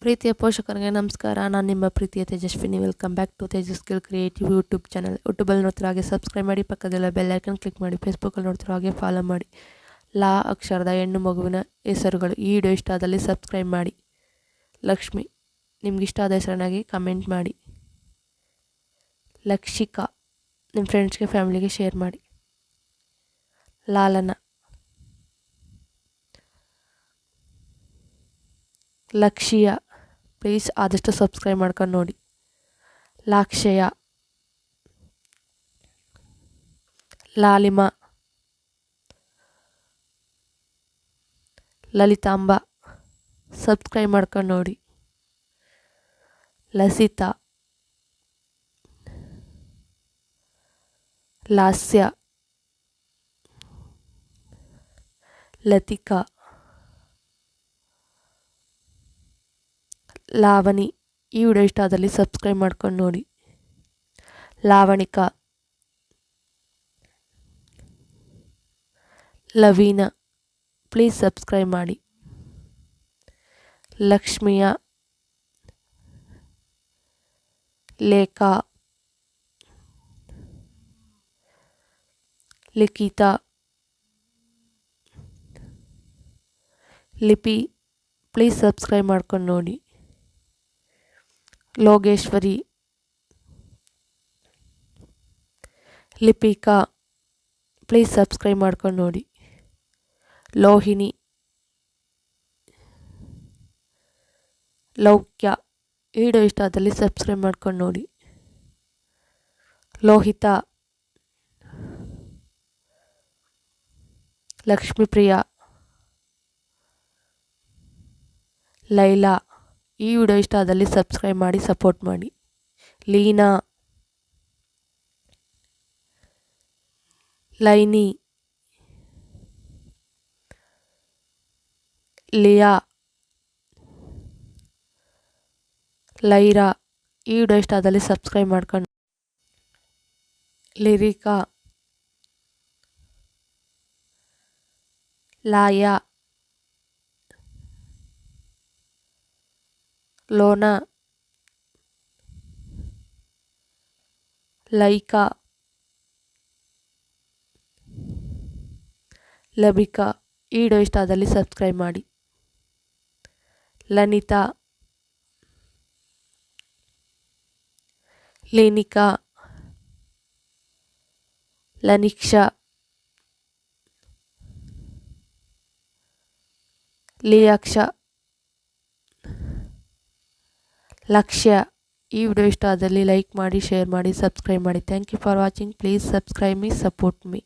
ಪ್ರೀತಿಯ ಪೋಷಕರಿಗೆ ನಮಸ್ಕಾರ. ನಾನು ನಿಮ್ಮ ಪ್ರೀತಿಯ Tejaswini. Welcome back to Tejas skill creative YouTube channel. ಯೂಟ್ಯೂಬಲ್ಲಿ ನೋಡ್ತಿರೋ ಹಾಗೆ ಸಬ್ಸ್ಕ್ರೈಬ್ ಮಾಡಿ, ಪಕ್ಕದಲ್ಲ ಬೆಲ್ ಐಕನ್ ಕ್ಲಿಕ್ ಮಾಡಿ. ಫೇಸ್ಬುಕ್ಕಲ್ಲಿ ನೋಡ್ತಿರೋ ಹಾಗೆ ಫಾಲೋ ಮಾಡಿ. ಲಾ ಅಕ್ಷರದ ಹೆಣ್ಣು ಮಗುವಿನ ಹೆಸರುಗಳು. ಈ ವಿಡಿಯೋ ಇಷ್ಟ ಆದಲ್ಲಿ ಸಬ್ಸ್ಕ್ರೈಬ್ ಮಾಡಿ. ಲಕ್ಷ್ಮಿ, ನಿಮ್ಗೆ ಇಷ್ಟ ಆದ ಹೆಸರನ್ನಾಗಿ ಕಮೆಂಟ್ ಮಾಡಿ. ಲಕ್ಷಿಕಾ, ನಿಮ್ಮ ಫ್ರೆಂಡ್ಸ್ಗೆ ಫ್ಯಾಮಿಲಿಗೆ ಶೇರ್ ಮಾಡಿ. ಲಾಲನ, ಲಕ್ಷಿಯ, ಪ್ಲೀಸ್ ಆದಷ್ಟು ಸಬ್ಸ್ಕ್ರೈಬ್ ಮಾಡ್ಕೊಂಡು ನೋಡಿ. ಲಾಕ್ಷಯ, ಲಾಲಿಮ, ಲಲಿತಾಂಬ, ಸಬ್ಸ್ಕ್ರೈಬ್ ಮಾಡ್ಕೊಂಡು ನೋಡಿ. ಲಸಿತಾ, ಲಾಸ್ಯ, ಲತಿಕಾ, ಲಾವಣಿ. ಈ ವಿಡಿಯೋ ಇಷ್ಟ ಆದಲ್ಲಿ ಸಬ್ಸ್ಕ್ರೈಬ್ ಮಾಡ್ಕೊಂಡು ನೋಡಿ. ಲಾವಣಿಕಾ, ಲವೀನಾ, ಪ್ಲೀಸ್ ಸಬ್ಸ್ಕ್ರೈಬ್ ಮಾಡಿ. ಲಕ್ಷ್ಮಿಯ, ಲೇಖಾ, ಲಿಖಿತಾ, ಲಿಪಿ, ಪ್ಲೀಸ್ ಸಬ್ಸ್ಕ್ರೈಬ್ ಮಾಡ್ಕೊಂಡು ನೋಡಿ. ಲೋಗೇಶ್ವರಿ, ಲಿಪಿಕಾ, ಪ್ಲೀಸ್ ಸಬ್ಸ್ಕ್ರೈಬ್ ಮಾಡ್ಕೊಂಡು ನೋಡಿ. ಲೋಹಿಣಿ, ಲೌಕ್ಯ. ಈ ವಿಡಿಯೋ ಇಷ್ಟ ಆದಲ್ಲಿ ಸಬ್ಸ್ಕ್ರೈಬ್ ಮಾಡ್ಕೊಂಡು ನೋಡಿ. ಲೋಹಿತಾ, ಲಕ್ಷ್ಮೀಪ್ರಿಯಾ, ಲೈಲಾ. ಈ ವಿಡಿಯೋ ಇಷ್ಟ ಆದಲ್ಲಿ ಸಬ್ಸ್ಕ್ರೈಬ್ ಮಾಡಿ, ಸಪೋರ್ಟ್ ಮಾಡಿ. ಲೀನಾ, ಲೈನಿ, ಲಿಯಾ, ಲೈರಾ. ಈ ವಿಡಿಯೋ ಇಷ್ಟ ಆದಲ್ಲಿ ಸಬ್ಸ್ಕ್ರೈಬ್ ಮಾಡ್ಕೊಂಡು. ಲಿರಿಕಾ, ಲಾಯಾ, ಲೋನಾ, ಲೈಕಾ, ಲಬಿಕಾ. ಈ ವಿಡಿಯೋ ಇಷ್ಟ ಆದಲ್ಲಿ ಸಬ್ಸ್ಕ್ರೈಬ್ ಮಾಡಿ. ಲನಿತಾ, ಲೇನಿಕಾ, ಲನಿಕ್ಷಾ, ಲಿಯಾಕ್ಷ, ಲಕ್ಷ್ಯ. ಈ ವಿಡಿಯೋ ಇಷ್ಟ ಆದಲ್ಲಿ ಲೈಕ್ ಮಾಡಿ, ಶೇರ್ ಮಾಡಿ, ಸಬ್ಸ್ಕ್ರೈಬ್ ಮಾಡಿ. Thank you for watching. Please subscribe me, support me.